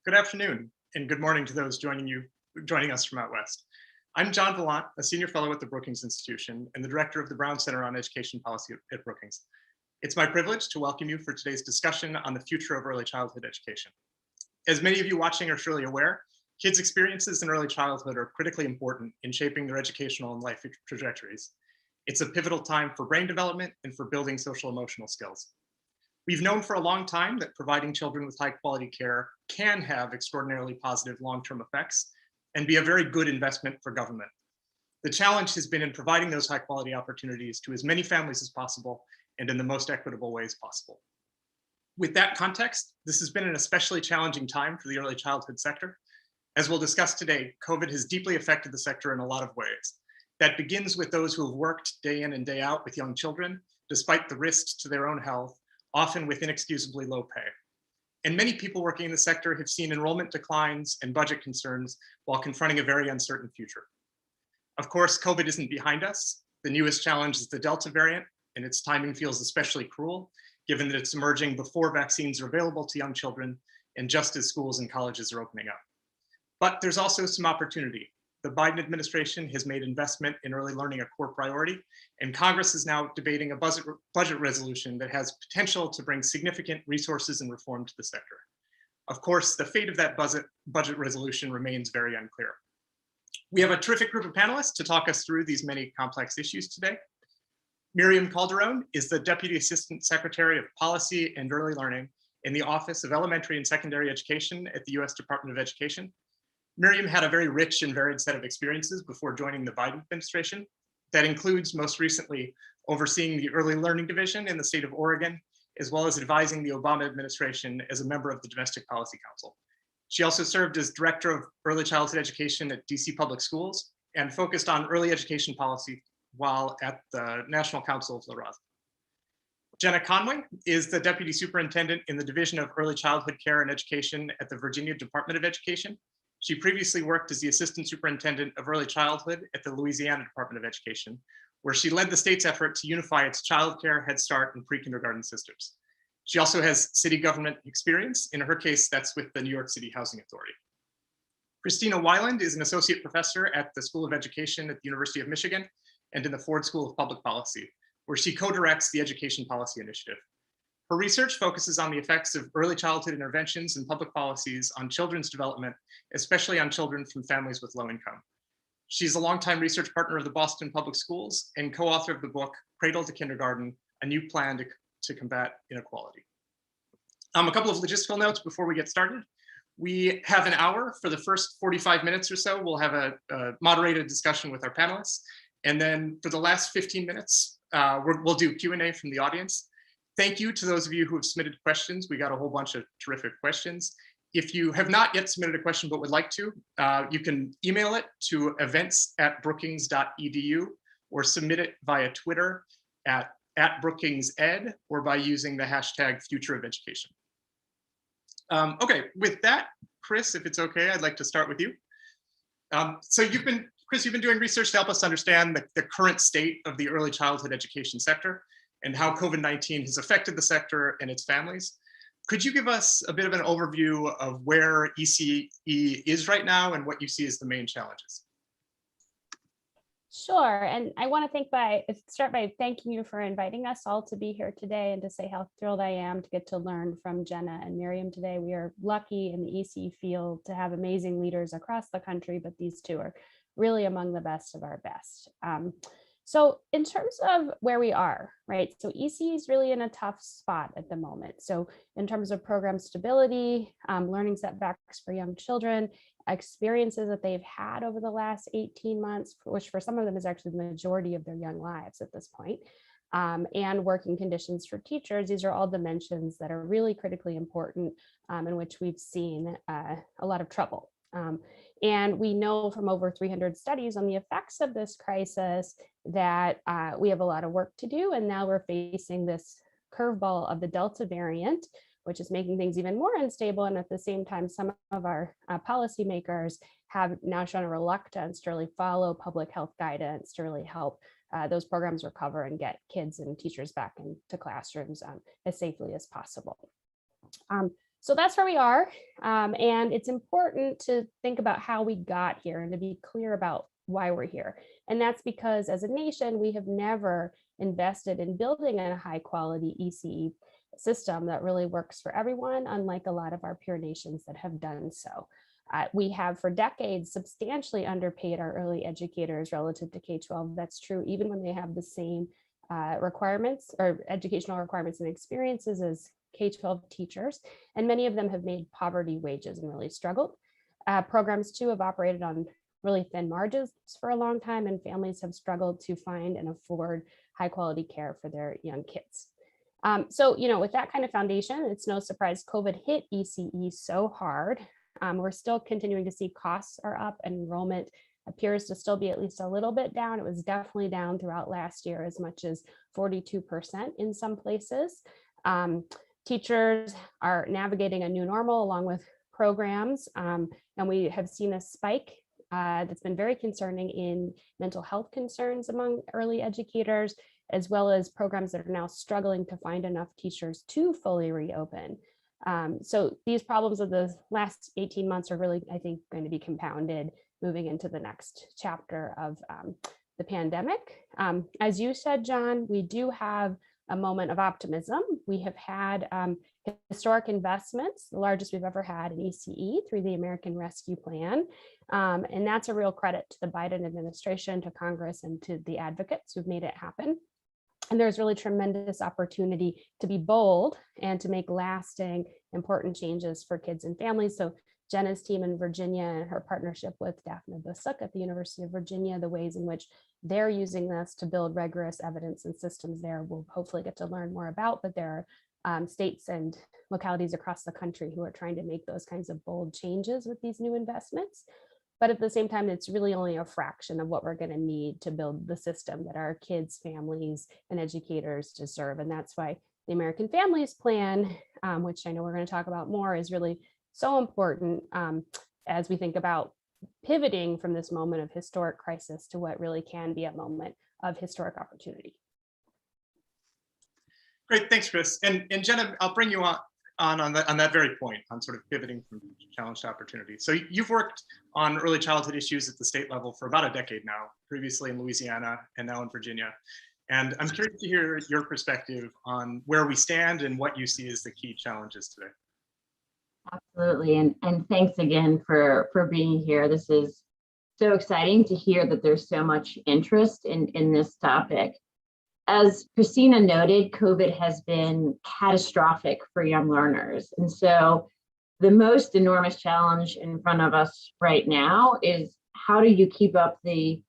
Good afternoon and good morning to those joining us from out west. I'm John Gallant, a senior fellow at the Brookings Institution and the director of the Brown Center on Education Policy at Brookings. It's my privilege to welcome you for today's discussion on the future of early childhood education. As many of you watching are surely aware, kids' experiences in early childhood are critically important in shaping their educational and life trajectories. It's a pivotal time for brain development and for building social emotional skills. We've known for a long time that providing children with high quality care can have extraordinarily positive long-term effects and be a very good investment for government. The challenge has been in providing those high quality opportunities to as many families as possible and in the most equitable ways possible. With that context, this has been an especially challenging time for the early childhood sector. As we'll discuss today, COVID has deeply affected the sector in a lot of ways. That begins with those who have worked day in and day out with young children, despite the risks to their own health, often with inexcusably low pay. And many people working in the sector have seen enrollment declines and budget concerns while confronting a very uncertain future. Of course, COVID isn't behind us. The newest challenge is the Delta variant, and its timing feels especially cruel, given that it's emerging before vaccines are available to young children and just as schools and colleges are opening up. But there's also some opportunity. The Biden administration has made investment in early learning a core priority, and Congress is now debating a budget resolution that has potential to bring significant resources and reform to the sector. Of course, the fate of that budget resolution remains very unclear. We have a terrific group of panelists to talk us through these many complex issues today. Miriam Calderon is the Deputy Assistant Secretary of Policy and Early Learning in the Office of Elementary and Secondary Education at the US Department of Education. Miriam had a very rich and varied set of experiences before joining the Biden administration. That includes most recently overseeing the Early Learning Division in the state of Oregon, as well as advising the Obama administration as a member of the Domestic Policy Council. She also served as Director of Early Childhood Education at DC Public Schools and focused on early education policy while at the National Council of La Raza. Jenna Conway is the Deputy Superintendent in the Division of Early Childhood Care and Education at the Virginia Department of Education. She previously worked as the Assistant Superintendent of Early Childhood at the Louisiana Department of Education, where she led the state's effort to unify its childcare, Head Start, and pre-kindergarten systems. She also has city government experience. In her case, that's with the New York City Housing Authority. Christina Weiland is an associate professor at the School of Education at the University of Michigan and in the Ford School of Public Policy, where she co-directs the Education Policy Initiative. Her research focuses on the effects of early childhood interventions and public policies on children's development, especially on children from families with low income. She's a longtime research partner of the Boston Public Schools and co-author of the book, Cradle to Kindergarten, A New Plan to Combat Inequality. A couple of logistical notes before we get started. We have an hour. For the first 45 minutes or so, we'll have a moderated discussion with our panelists. And then for the last 15 minutes, we'll do Q&A from the audience. Thank you to those of you who have submitted questions. We got a whole bunch of terrific questions. If you have not yet submitted a question but would like to, you can email it to events@brookings.edu or submit it via Twitter at @BrookingsEd or by using the hashtag #FutureOfEducation. Okay, with that, Chris, if it's okay, I'd like to start with you. So Chris, you've been doing research to help us understand the current state of the early childhood education sector and how COVID-19 has affected the sector and its families. Could you give us a bit of an overview of where ECE is right now and what you see as the main challenges? Sure, and I want to start by thanking you for inviting us all to be here today and to say how thrilled I am to get to learn from Jenna and Miriam today. We are lucky in the ECE field to have amazing leaders across the country, but these two are really among the best of our best. So in terms of where we are, right? So ECE is really in a tough spot at the moment. So in terms of program stability, learning setbacks for young children, experiences that they've had over the last 18 months, which for some of them is actually the majority of their young lives at this point, and working conditions for teachers. These are all dimensions that are really critically important in which we've seen a lot of trouble. And we know from over 300 studies on the effects of this crisis that we have a lot of work to do. And now we're facing this curveball of the Delta variant, which is making things even more unstable. And at the same time, some of our policymakers have now shown a reluctance to really follow public health guidance to really help those programs recover and get kids and teachers back into classrooms as safely as possible. So that's where we are. And it's important to think about how we got here and to be clear about why we're here. And that's because as a nation, we have never invested in building a high quality ECE system that really works for everyone, unlike a lot of our peer nations that have done so. We have for decades substantially underpaid our early educators relative to K-12. That's true even when they have the same requirements or educational requirements and experiences as K-12 teachers, and many of them have made poverty wages and really struggled. Programs too have operated on really thin margins for a long time, and families have struggled to find and afford high quality care for their young kids. So, with that kind of foundation, it's no surprise COVID hit ECE so hard. We're still continuing to see costs are up and enrollment appears to still be at least a little bit down. It was definitely down throughout last year, as much as 42% in some places. Teachers are navigating a new normal along with programs, and we have seen a spike that's been very concerning in mental health concerns among early educators, as well as programs that are now struggling to find enough teachers to fully reopen. So these problems of the last 18 months are really, I think, going to be compounded moving into the next chapter of the pandemic. As you said, John, we do have a moment of optimism. We have had historic investments, the largest we've ever had in ECE through the American Rescue Plan. And that's a real credit to the Biden administration, to Congress, and to the advocates who've made it happen. And there's really tremendous opportunity to be bold and to make lasting, important changes for kids and families. So Jenna's team in Virginia and her partnership with Daphne Busuk at the University of Virginia, the ways in which they're using this to build rigorous evidence and systems there, we'll hopefully get to learn more about, but there are states and localities across the country who are trying to make those kinds of bold changes with these new investments. But at the same time, it's really only a fraction of what we're going to need to build the system that our kids, families, and educators deserve. And that's why the American Families Plan, which I know we're going to talk about more, is really so important as we think about pivoting from this moment of historic crisis to what really can be a moment of historic opportunity. Great, thanks, Chris. And Jenna, I'll bring you on that very point, on sort of pivoting from challenge to opportunity. So you've worked on early childhood issues at the state level for about a decade now, previously in Louisiana and now in Virginia. And I'm curious to hear your perspective on where we stand and what you see as the key challenges today. Absolutely, and thanks again for being here. This is so exciting to hear that there's so much interest in this topic. As Christina noted, COVID has been catastrophic for young learners. And so the most enormous challenge in front of us right now is, how do you keep up the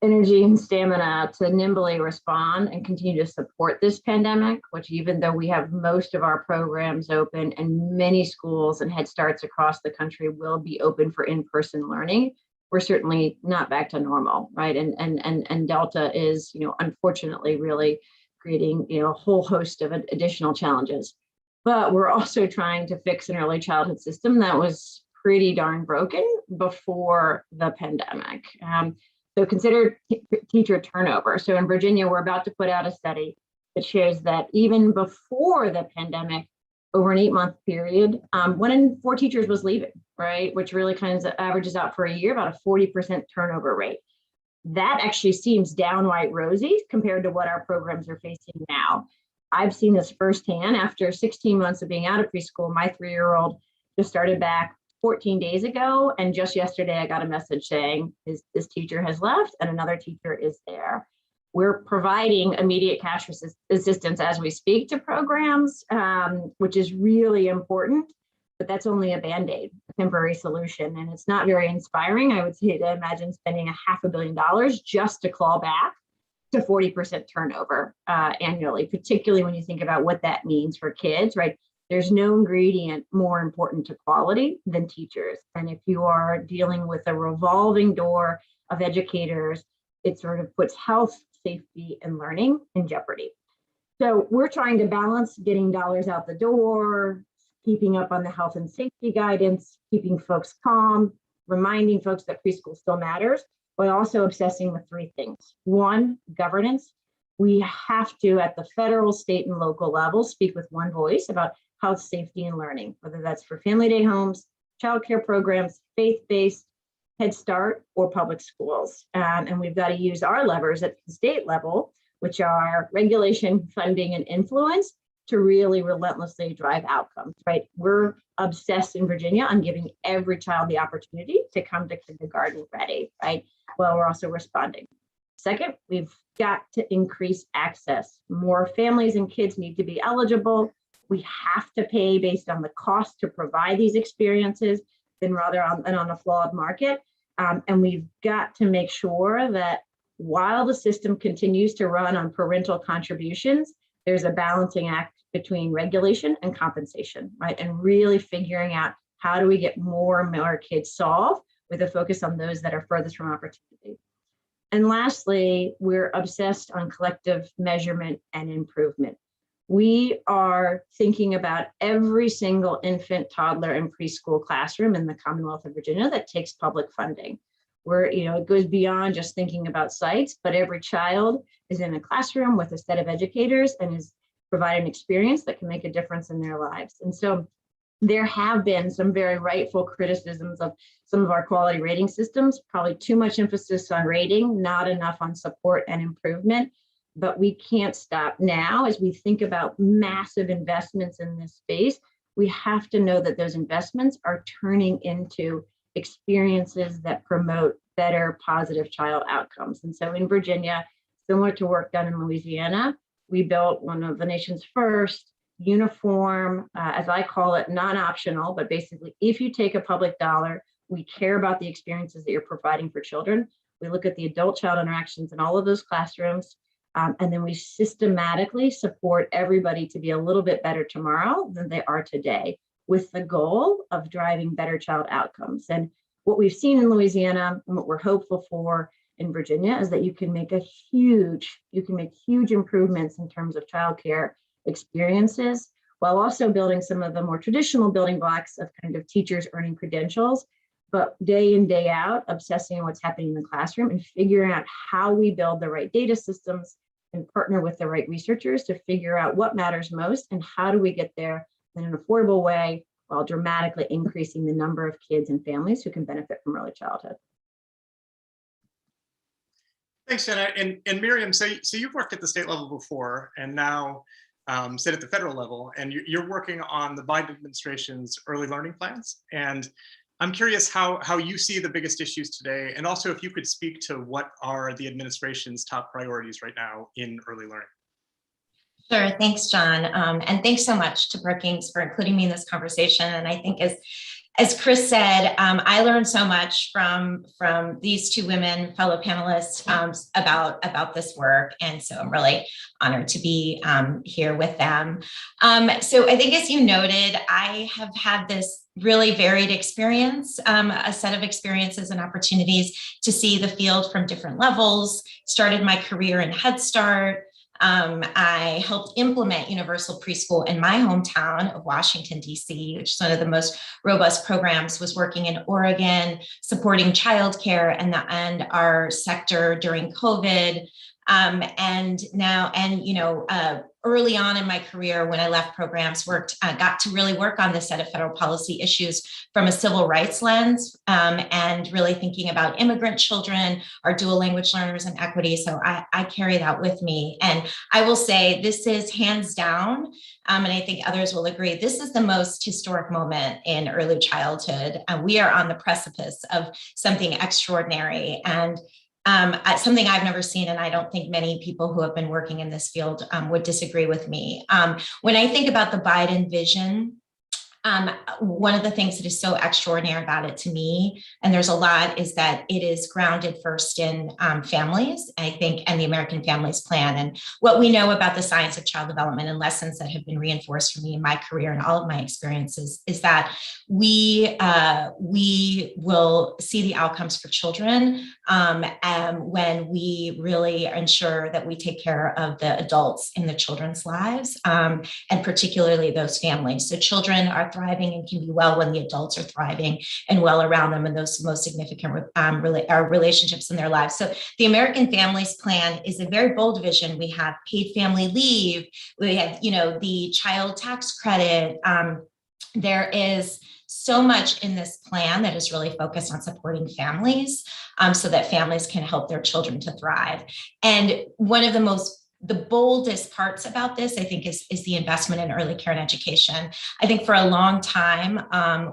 energy and stamina to nimbly respond and continue to support this pandemic, which, even though we have most of our programs open and many schools and Head Starts across the country will be open for in-person learning, we're certainly not back to normal, right? And Delta is, unfortunately, really creating, a whole host of additional challenges. But we're also trying to fix an early childhood system that was pretty darn broken before the pandemic. So consider teacher turnover. So in Virginia, we're about to put out a study that shows that even before the pandemic, over an 8-month period, 1 in 4 teachers was leaving, right? Which really kind of averages out for a year, about a 40% turnover rate. That actually seems downright rosy compared to what our programs are facing now. I've seen this firsthand. After 16 months of being out of preschool, my 3-year-old just started back 14 days ago. And just yesterday, I got a message saying this teacher has left and another teacher is there. We're providing immediate cash assistance as we speak to programs, which is really important, but that's only a Band-Aid, a temporary solution. And it's not very inspiring, I would say, to imagine spending $500 million just to claw back to 40% turnover annually, particularly when you think about what that means for kids, right? There's no ingredient more important to quality than teachers. And if you are dealing with a revolving door of educators, it sort of puts health, safety, and learning in jeopardy. So we're trying to balance getting dollars out the door, keeping up on the health and safety guidance, keeping folks calm, reminding folks that preschool still matters, but also obsessing with 3 things. 1, governance. We have to, at the federal, state, and local level, speak with one voice about health, safety, and learning, whether that's for family day homes, childcare programs, faith-based, Head Start, or public schools. And we've got to use our levers at the state level, which are regulation, funding, and influence, to really relentlessly drive outcomes, right? We're obsessed in Virginia on giving every child the opportunity to come to kindergarten ready, right? Well, we're also responding. Second, we've got to increase access. More families and kids need to be eligible. We have to pay based on the cost to provide these experiences than rather on a flawed market. And we've got to make sure that while the system continues to run on parental contributions, there's a balancing act between regulation and compensation, right? And really figuring out how do we get more and more kids solved with a focus on those that are furthest from opportunity. And lastly, we're obsessed on collective measurement and improvement. We are thinking about every single infant, toddler, and preschool classroom in the Commonwealth of Virginia that takes public funding. Where, it goes beyond just thinking about sites, but every child is in a classroom with a set of educators and is providing an experience that can make a difference in their lives. And so there have been some very rightful criticisms of some of our quality rating systems, probably too much emphasis on rating, not enough on support and improvement. But we can't stop now. As we think about massive investments in this space, we have to know that those investments are turning into experiences that promote better, positive child outcomes. And so in Virginia, similar to work done in Louisiana, we built one of the nation's first uniform, as I call it, non-optional, but basically, if you take a public dollar, we care about the experiences that you're providing for children. We look at the adult-child interactions in all of those classrooms, and then we systematically support everybody to be a little bit better tomorrow than they are today, with the goal of driving better child outcomes. And what we've seen in Louisiana and what we're hopeful for in Virginia is that you can make huge improvements in terms of childcare experiences, while also building some of the more traditional building blocks of kind of teachers earning credentials, but day in, day out, obsessing on what's happening in the classroom and figuring out how we build the right data systems and partner with the right researchers to figure out what matters most and how do we get there in an affordable way while dramatically increasing the number of kids and families who can benefit from early childhood. Thanks, Jenna. And Miriam, so you've worked at the state level before and now sit at the federal level, and you're working on the Biden administration's early learning plans. And I'm curious how you see the biggest issues today, and also if you could speak to what are the administration's top priorities right now in early learning. Sure, thanks, John. And thanks so much to Brookings for including me in this conversation. And I think as Chris said, I learned so much from these two women, fellow panelists, about this work. And so I'm really honored to be here with them. So I think, as you noted, I have had this really varied experience, a set of experiences and opportunities to see the field from different levels. Started my career in Head Start. I helped implement universal preschool in my hometown of Washington, D.C., which is one of the most robust programs, was working in Oregon, supporting childcare and our sector during COVID. Early on in my career, when I left programs, got to really work on this set of federal policy issues from a civil rights lens, and really thinking about immigrant children, our dual language learners, and equity. So I carry that with me. And I will say this is hands down, and I think others will agree, this is the most historic moment in early childhood. We are on the precipice of something extraordinary. And something I've never seen, and I don't think many people who have been working in this field would disagree with me. When I think about the Biden vision, one of the things that is so extraordinary about it to me, and there's a lot, is that it is grounded first in families, I think, and the American Families Plan. And what we know about the science of child development and lessons that have been reinforced for me in my career and all of my experiences is that we will see the outcomes for children when we really ensure that we take care of the adults in the children's lives, and particularly those families. So children are thriving and can be well when the adults are thriving and well around them, and those most significant relationships in their lives. So the American Families Plan is a very bold vision. We have paid family leave. We have, the child tax credit. There is so much in this plan that is really focused on supporting families, so that families can help their children to thrive. And one of the boldest parts about this, I think, is the investment in early care and education. I think for a long time,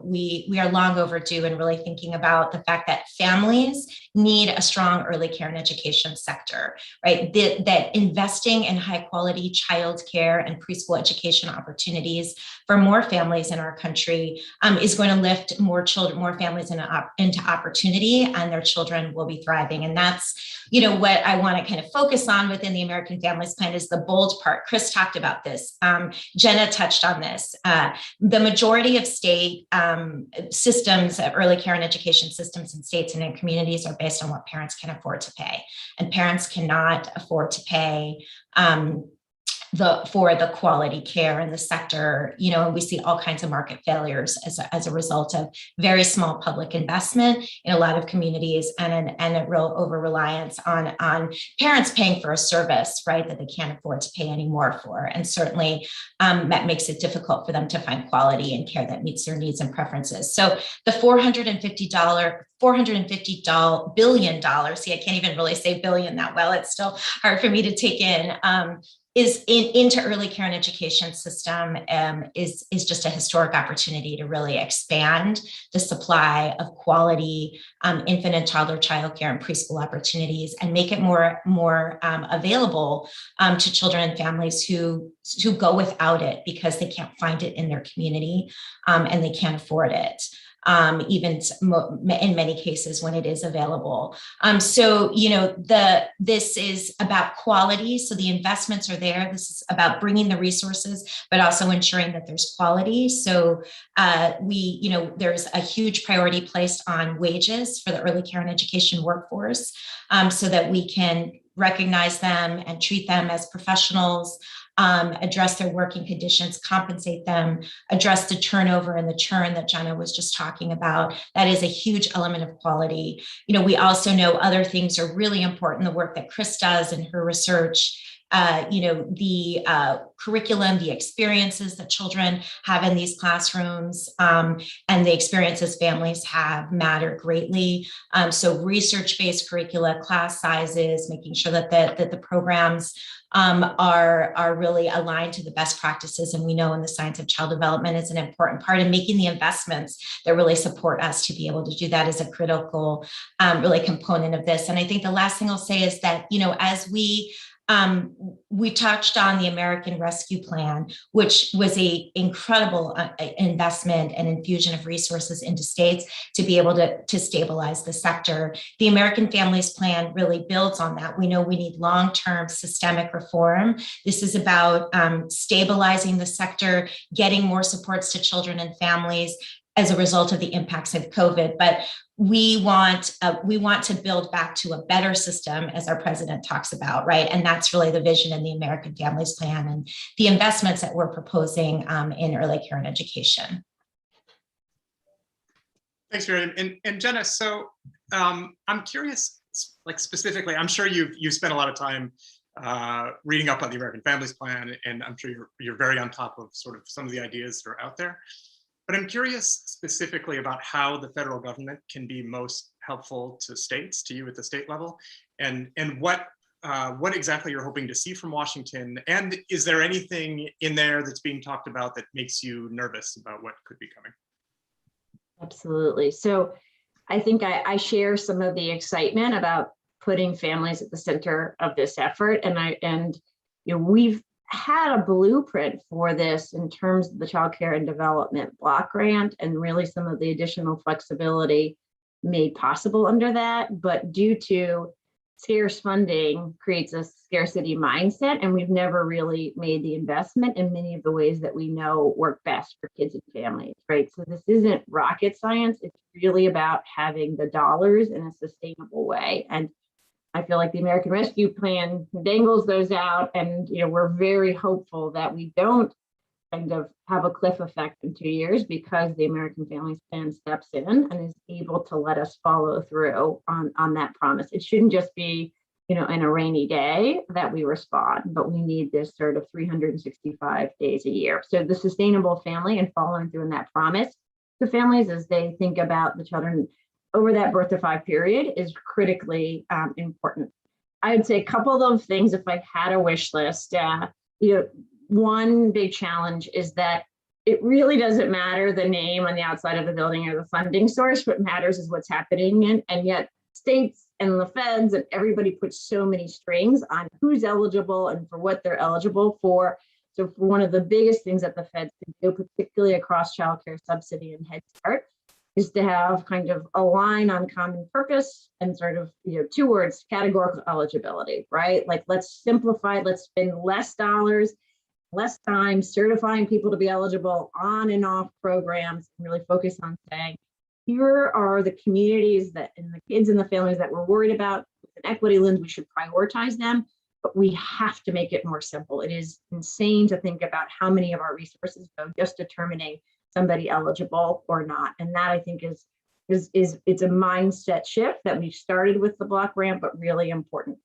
we are long overdue in really thinking about the fact that families need a strong early care and education sector, right? That investing in high quality childcare and preschool education opportunities for more families in our country is going to lift more families into opportunity, and their children will be thriving. And that's, what I want to kind of focus on within the American Families Plan is the bold part. Chris talked about this. Jenna touched on this. The majority of state systems, early care and education systems in states and in communities are based on what parents can afford to pay. And parents cannot afford to pay for the quality care in the sector, and we see all kinds of market failures as a result of very small public investment in a lot of communities, and a real over-reliance on parents paying for a service, right, that they can't afford to pay any more for. And certainly that makes it difficult for them to find quality and care that meets their needs and preferences. So the $450 billion, see, I can't even really say billion that well. It's still hard for me to take in, is into early care and education system is just a historic opportunity to really expand the supply of quality infant and toddler childcare and preschool opportunities, and make it more available to children and families who go without it because they can't find it in their community and they can't afford it. Even in many cases when it is available. So, this is about quality. So the investments are there. This is about bringing the resources, but also ensuring that there's quality. So there's a huge priority placed on wages for the early care and education workforce, so that we can recognize them and treat them as professionals, address their working conditions, compensate them, address the turnover and the churn that Jenna was just talking about. That is a huge element of quality. We also know other things are really important. The work that Chris does in her research, the curriculum, the experiences that children have in these classrooms, and the experiences families have matter greatly. So research-based curricula, class sizes, making sure that the programs are really aligned to the best practices. And we know in the science of child development is an important part, in making the investments that really support us to be able to do that is a critical really component of this. And I think the last thing I'll say is that, as we touched on the American Rescue Plan, which was a incredible investment and infusion of resources into states to be able to stabilize the sector. The American Families Plan really builds on that. We know we need long-term systemic reform. This is about stabilizing the sector, getting more supports to children and families as a result of the impacts of COVID. But we want to build back to a better system, as our president talks about, right? And that's really the vision in the American Families Plan and the investments that we're proposing in early care and education. Thanks, Miriam. And Jenna, so I'm curious, like specifically, I'm sure you've spent a lot of time reading up on the American Families Plan, and I'm sure you're very on top of sort of some of the ideas that are out there. But I'm curious specifically about how the federal government can be most helpful to states, to you at the state level, and what exactly you're hoping to see from Washington. And is there anything in there that's being talked about that makes you nervous about what could be coming? Absolutely. So I think I share some of the excitement about putting families at the center of this effort. And we've had a blueprint for this in terms of the Child Care and Development Block Grant, and really some of the additional flexibility made possible under that. But due to scarce funding creates a scarcity mindset, and we've never really made the investment in many of the ways that we know work best for kids and families, right? So this isn't rocket science. It's really about having the dollars in a sustainable way. And I feel like the American Rescue Plan dangles those out, and we're very hopeful that we don't kind of have a cliff effect in 2 years because the American Families Plan steps in and is able to let us follow through on that promise. It shouldn't just be, in a rainy day that we respond, but we need this sort of 365 days a year. So the sustainable family and following through in that promise to families as they think about the children over that birth to 5 period is critically important. I would say a couple of things if I had a wish list. One big challenge is that it really doesn't matter the name on the outside of the building or the funding source. What matters is what's happening, and yet states and the feds and everybody puts so many strings on who's eligible and for what they're eligible for. So for one of the biggest things that the feds can do, particularly across childcare subsidy and Head Start, is to have kind of a line on common purpose and sort of, 2 words, categorical eligibility, right? Like, let's simplify, let's spend less dollars, less time certifying people to be eligible on and off programs, and really focus on saying, here are the communities that and the kids and the families that we're worried about. With an equity lens, we should prioritize them, but we have to make it more simple. It is insane to think about how many of our resources go just determining somebody eligible or not. And that, I think, is it's a mindset shift that we've started with the block grant, but really important.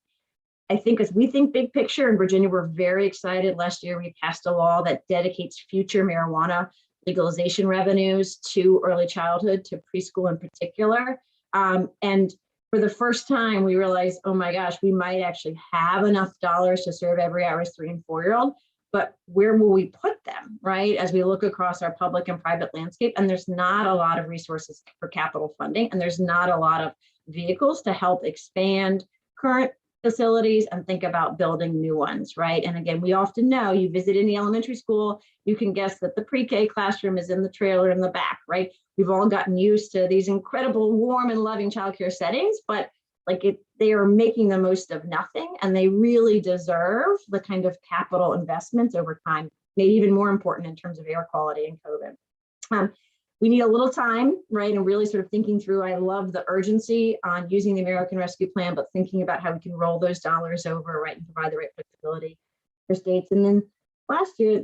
I think as we think big picture in Virginia, we're very excited. Last year, we passed a law that dedicates future marijuana legalization revenues to early childhood, to preschool in particular. And for the first time, we realized, oh my gosh, we might actually have enough dollars to serve every at-risk 3 and 4-year-old, but where will we put them, right? As we look across our public and private landscape, and there's not a lot of resources for capital funding, and there's not a lot of vehicles to help expand current facilities and think about building new ones, right? And again, we often know, you visit any elementary school, you can guess that the pre-K classroom is in the trailer in the back, right? We've all gotten used to these incredible, warm and loving childcare settings, but they are making the most of nothing, and they really deserve the kind of capital investments over time, maybe even more important in terms of air quality and COVID. We need a little time, right? And really sort of thinking through, I love the urgency on using the American Rescue Plan, but thinking about how we can roll those dollars over, right, and provide the right flexibility for states. And then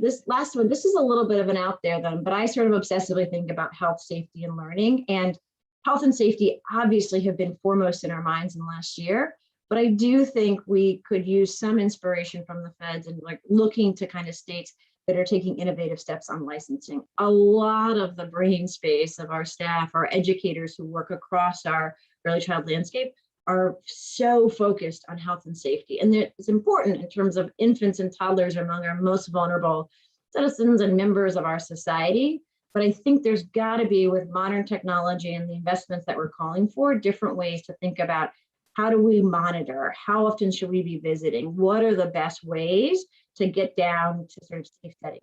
this last one, this is a little bit of an out there then, but I sort of obsessively think about health, safety, and learning. And health and safety obviously have been foremost in our minds in the last year, but I do think we could use some inspiration from the feds and looking to kind of states that are taking innovative steps on licensing. A lot of the brain space of our staff, our educators who work across our early child landscape, are so focused on health and safety. And it's important in terms of infants and toddlers are among our most vulnerable citizens and members of our society. But I think there's got to be, with modern technology and the investments that we're calling for, different ways to think about how do we monitor? How often should we be visiting? What are the best ways to get down to sort of safe settings?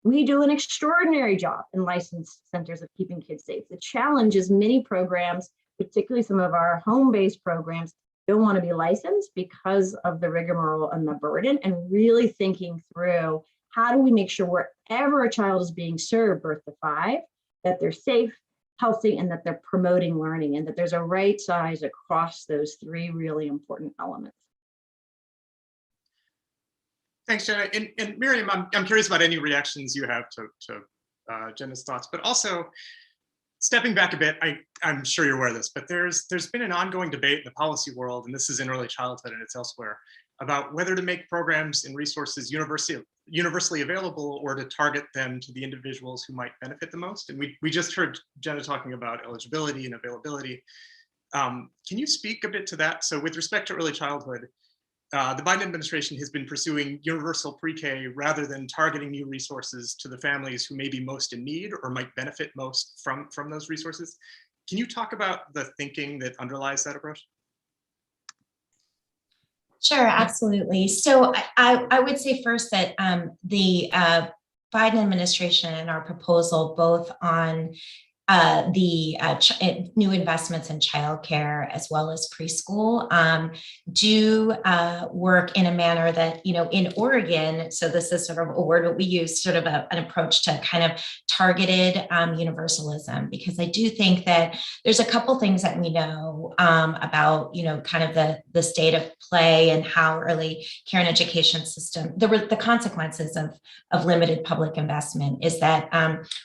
We do an extraordinary job in licensed centers of keeping kids safe. The challenge is many programs, particularly some of our home-based programs, don't want to be licensed because of the rigmarole and the burden, and really thinking through, how do we make sure wherever a child is being served birth to 5, that they're safe, healthy, and that they're promoting learning, and that there's a right size across those 3 really important elements. Thanks, Jenna. And Miriam, I'm curious about any reactions you have to Jenna's thoughts, but also stepping back a bit, I'm sure you're aware of this, but there's been an ongoing debate in the policy world, and this is in early childhood and it's elsewhere, about whether to make programs and resources universally available or to target them to the individuals who might benefit the most. And we just heard Jenna talking about eligibility and availability. Can you speak a bit to that? So with respect to early childhood, the Biden administration has been pursuing universal pre-K rather than targeting new resources to the families who may be most in need or might benefit most from those resources. Can you talk about the thinking that underlies that approach? Sure, absolutely. So I would say first that the Biden administration and our proposal, both on new investments in childcare as well as preschool do work in a manner that, in Oregon, so this is sort of a word that we use, sort of an approach to kind of targeted universalism, because I do think that there's a couple things that we know about, kind of the state of play and how early care and education system, the consequences of limited public investment is that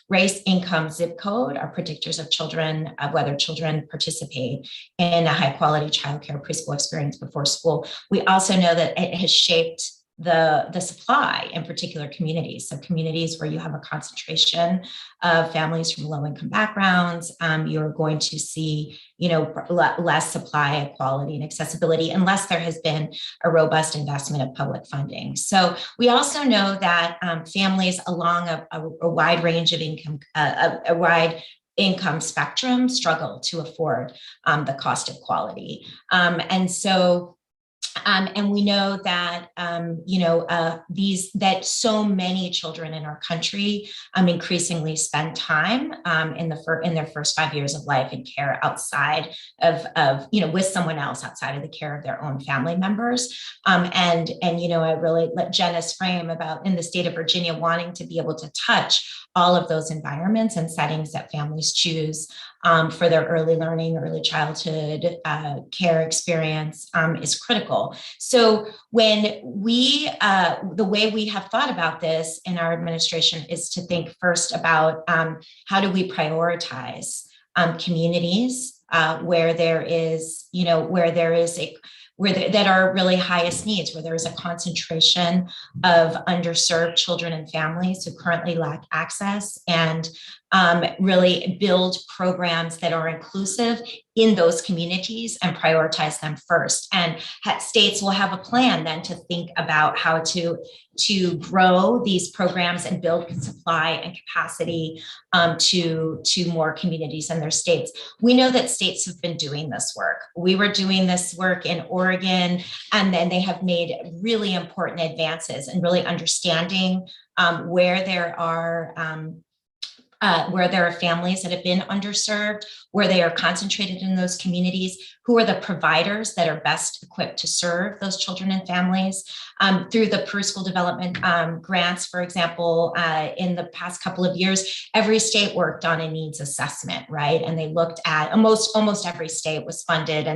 race, income, zip code are predictors of children, of whether children participate in a high quality childcare preschool experience before school. We also know that it has shaped the supply in particular communities. So communities where you have a concentration of families from low income backgrounds, you're going to see, less supply equality and accessibility unless there has been a robust investment of public funding. So we also know that families along a wide range of income, a wide income spectrum struggle to afford the cost of quality. And we know that, that so many children in our country increasingly spend time in their first 5 years of life in care outside of with someone else outside of the care of their own family members. I really let Jenna's frame about in the state of Virginia wanting to be able to touch all of those environments and settings that families choose for their early learning, early childhood care experience is critical. So when the way we have thought about this in our administration is to think first about how do we prioritize communities where there is, that are really highest needs, where there is a concentration of underserved children and families who currently lack access, and really build programs that are inclusive in those communities and prioritize them first. And states will have a plan then to think about how to grow these programs and build supply and capacity to more communities in their states. We know that states have been doing this work. We were doing this work in Oregon, and then they have made really important advances in really understanding where there are families that have been underserved, where they are concentrated in those communities, who are the providers that are best equipped to serve those children and families. Through the preschool development grants, for example, in the past couple of years, every state worked on a needs assessment, right? And they looked at almost every state was funded,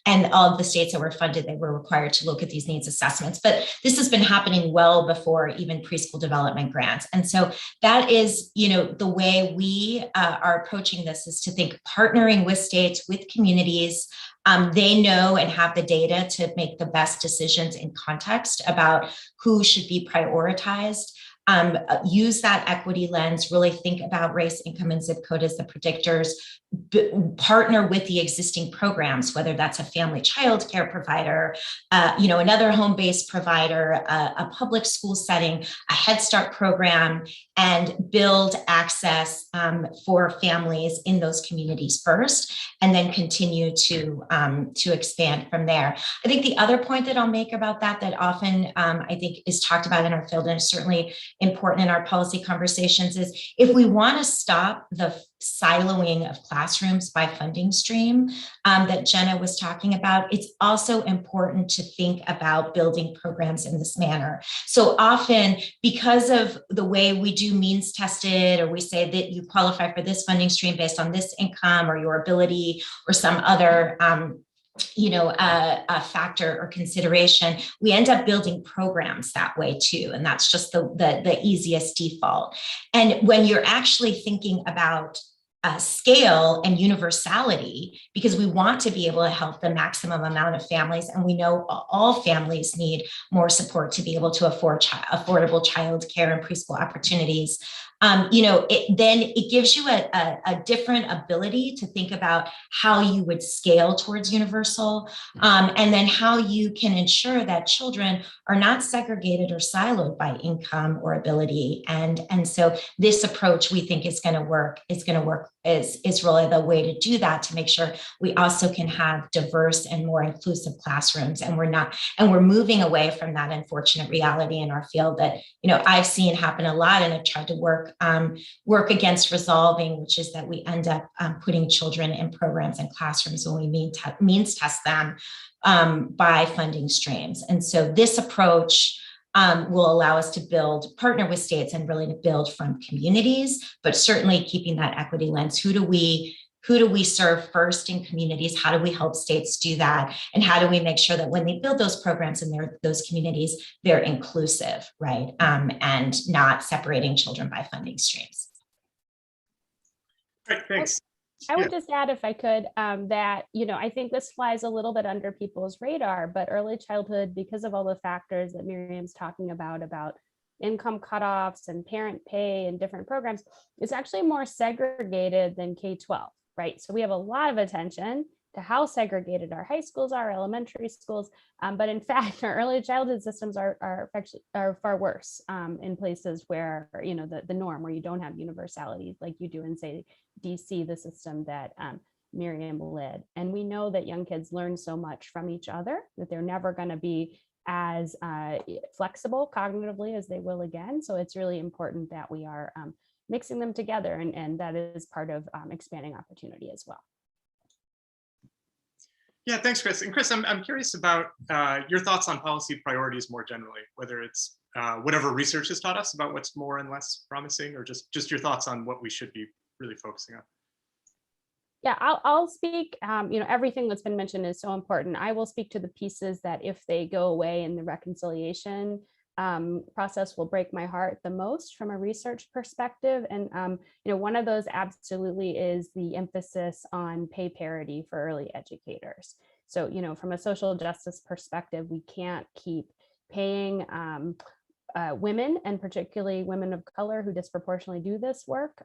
and all of the states that were funded, they were required to look at these needs assessments. But this has been happening well before even preschool development grants. And so that is, the way we are approaching this is to think partnering with states, with communities. They know and have the data to make the best decisions in context about who should be prioritized. Use that equity lens, really think about race, income, and zip code as the predictors, partner with the existing programs, whether that's a family child care provider, another home-based provider, a public school setting, a Head Start program, and build access for families in those communities first, and then continue to expand from there. I think the other point that I'll make about that often I think is talked about in our field, and is certainly important in our policy conversations, is if we want to stop the siloing of classrooms by funding stream that Jenna was talking about, it's also important to think about building programs in this manner. So often, because of the way we do means tested, or we say that you qualify for this funding stream based on this income or your ability or some other a factor or consideration, we end up building programs that way too. And that's just the easiest default. And when you're actually thinking about scale and universality, because we want to be able to help the maximum amount of families, and we know all families need more support to be able to afford affordable child care and preschool opportunities. Then it gives you a different ability to think about how you would scale towards universal, and then how you can ensure that children are not segregated or siloed by income or ability. And so this approach, we think, is going to work, is really the way to do that, to make sure we also can have diverse and more inclusive classrooms. And we're moving away from that unfortunate reality in our field that, I've seen happen a lot, and I've tried to work work against resolving, which is that we end up putting children in programs and classrooms when we means test them by funding streams. And so this approach will allow us to partner with states and really to build from communities, but certainly keeping that equity lens. Who do we serve first in communities? How do we help states do that? And how do we make sure that when they build those programs in those communities, they're inclusive, right? And not separating children by funding streams. Great, thanks. I would just add, if I could, that, I think this flies a little bit under people's radar, but early childhood, because of all the factors that Miriam's talking about income cutoffs and parent pay and different programs, it's actually more segregated than K-12, right? So we have a lot of attention to how segregated our high schools are, elementary schools, but in fact, our early childhood systems are far worse in places where, the norm, where you don't have universality like you do in, say, DC, the system that Miriam led. And we know that young kids learn so much from each other that they're never going to be as flexible cognitively as they will again. So it's really important that we are mixing them together, and that is part of expanding opportunity as well. Yeah, thanks, Chris. And Chris, I'm curious about your thoughts on policy priorities more generally, whether it's whatever research has taught us about what's more and less promising, or just your thoughts on what we should be really focusing on. Yeah, I'll speak, everything that's been mentioned is so important. I will speak to the pieces that, if they go away in the reconciliation process, will break my heart the most from a research perspective. And, one of those absolutely is the emphasis on pay parity for early educators. So, from a social justice perspective, we can't keep paying women, and particularly women of color who disproportionately do this work,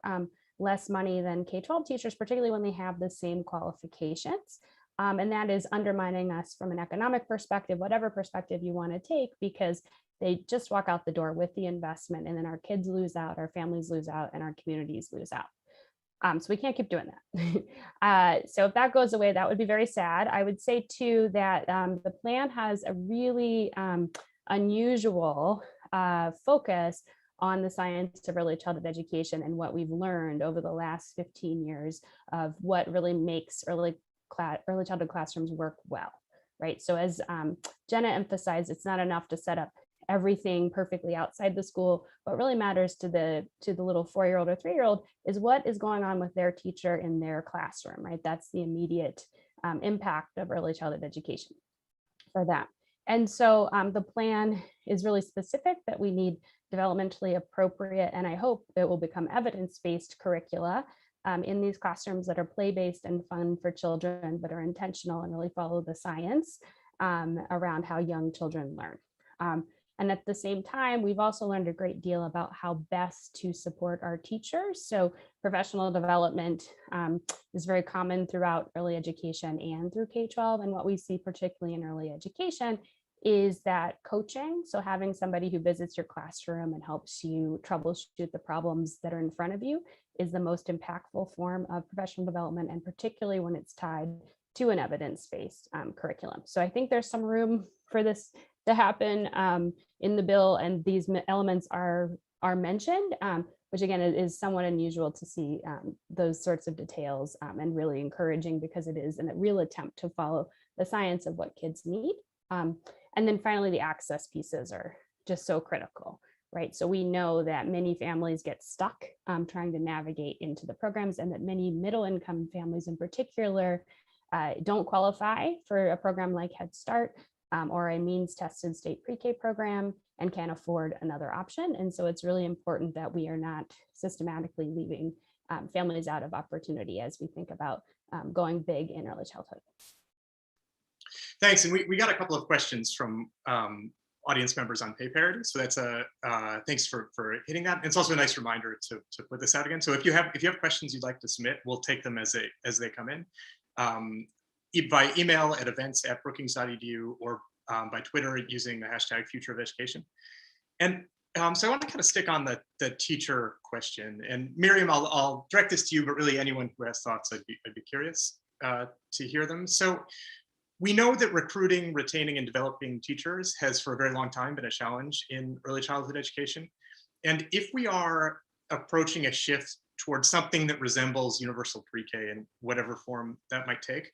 less money than K-12 teachers, particularly when they have the same qualifications. And that is undermining us from an economic perspective, whatever perspective you want to take, because they just walk out the door with the investment, and then our kids lose out, our families lose out, and our communities lose out. So we can't keep doing that. So if that goes away, that would be very sad. I would say too that the plan has a really unusual focus on the science of early childhood education and what we've learned over the last 15 years of what really makes early childhood classrooms work well, right? So as Jenna emphasized, it's not enough to set up everything perfectly outside the school. What really matters to the little 4-year-old or 3-year-old is what is going on with their teacher in their classroom, right? That's the immediate impact of early childhood education for that. And so the plan is really specific that we need developmentally appropriate, and I hope it will become evidence-based curricula in these classrooms that are play-based and fun for children, but are intentional and really follow the science around how young children learn. And at the same time, we've also learned a great deal about how best to support our teachers. So professional development is very common throughout early education and through K-12. And what we see particularly in early education is that coaching, so having somebody who visits your classroom and helps you troubleshoot the problems that are in front of you, is the most impactful form of professional development, and particularly when it's tied to an evidence-based curriculum. So I think there's some room for this to happen in the bill, and these elements are mentioned, which again is somewhat unusual to see those sorts of details, and really encouraging, because it is a real attempt to follow the science of what kids need. And then finally, the access pieces are just so critical, right? So we know that many families get stuck trying to navigate into the programs, and that many middle-income families in particular don't qualify for a program like Head Start or a means-tested state pre-K program, and can't afford another option. And so it's really important that we are not systematically leaving families out of opportunity as we think about going big in early childhood. Thanks, and we got a couple of questions from audience members on pay parity. So that's thanks for hitting that. And it's also a nice reminder to put this out again. So if you have questions you'd like to submit, we'll take them as they come in. By email at events@brookings.edu, or by Twitter using the hashtag Future of Education. And so I want to kind of stick on the teacher question. And Miriam, I'll direct this to you, but really anyone who has thoughts, I'd be curious to hear them. So we know that recruiting, retaining, and developing teachers has for a very long time been a challenge in early childhood education. And if we are approaching a shift towards something that resembles universal pre-K in whatever form that might take,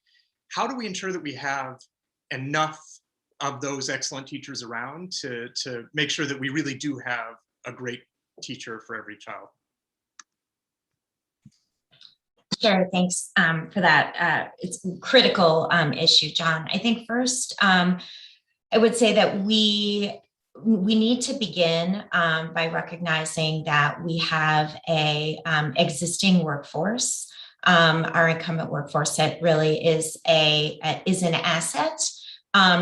how do we ensure that we have enough of those excellent teachers around to make sure that we really do have a great teacher for every child? Sure, thanks for that. It's a critical issue, John. I think first, I would say that we need to begin by recognizing that we have a existing workforce, our incumbent workforce that really is an asset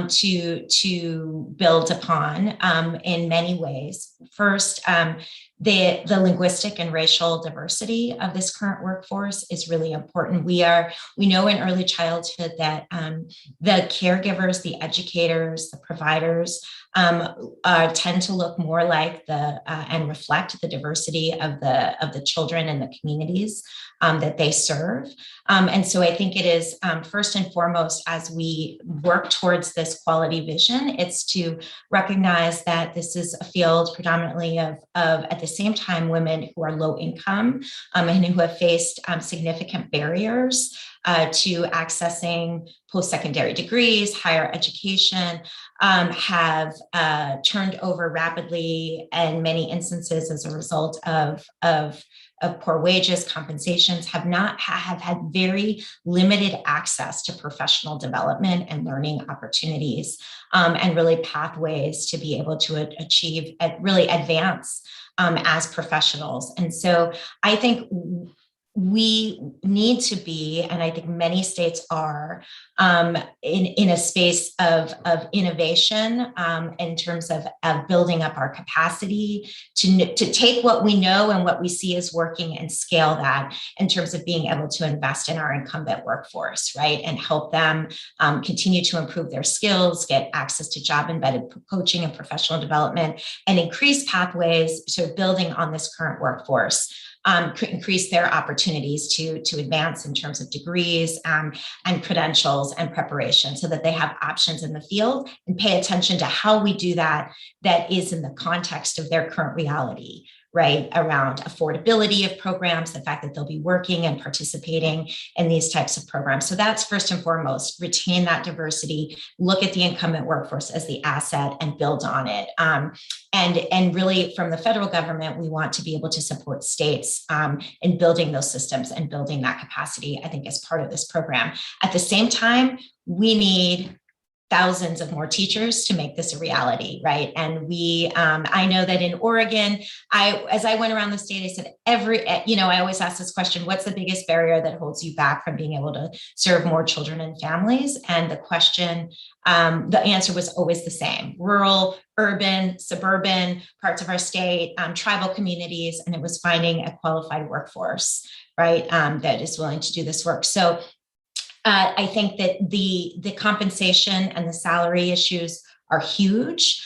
to build upon in many ways. First, the linguistic and racial diversity of this current workforce is really important. We know in early childhood that the caregivers, the educators, the providers tend to look more like and reflect the diversity of the children and the communities that they serve. And so I think it is first and foremost, as we work towards this quality vision, it's to recognize that this is a field predominantly of at the same time, women who are low income and who have faced significant barriers to accessing post-secondary degrees, higher education, have turned over rapidly in many instances as a result of poor wages, compensations, have had very limited access to professional development and learning opportunities, and really pathways to be able to achieve, really advance as professionals. And so I think we need to be, and I think many states are, in a space of innovation in terms of building up our capacity to take what we know and what we see is working and scale that in terms of being able to invest in our incumbent workforce, right? And help them continue to improve their skills, get access to job-embedded coaching and professional development, and increase pathways to building on this current workforce. Increase their opportunities to advance in terms of degrees and credentials and preparation so that they have options in the field, and pay attention to how we do that is in the context of their current reality, right? Around affordability of programs, the fact that they'll be working and participating in these types of programs. So that's first and foremost, retain that diversity, look at the incumbent workforce as the asset and build on it. And really from the federal government, we want to be able to support states in building those systems and building that capacity, I think, as part of this program. At the same time, we need thousands of more teachers to make this a reality, right? And I know that in Oregon, as I went around the state, I said I always ask this question: what's the biggest barrier that holds you back from being able to serve more children and families? And the answer was always the same: rural, urban, suburban parts of our state, tribal communities, and it was finding a qualified workforce, right? That is willing to do this work. So I think that the compensation and the salary issues are huge.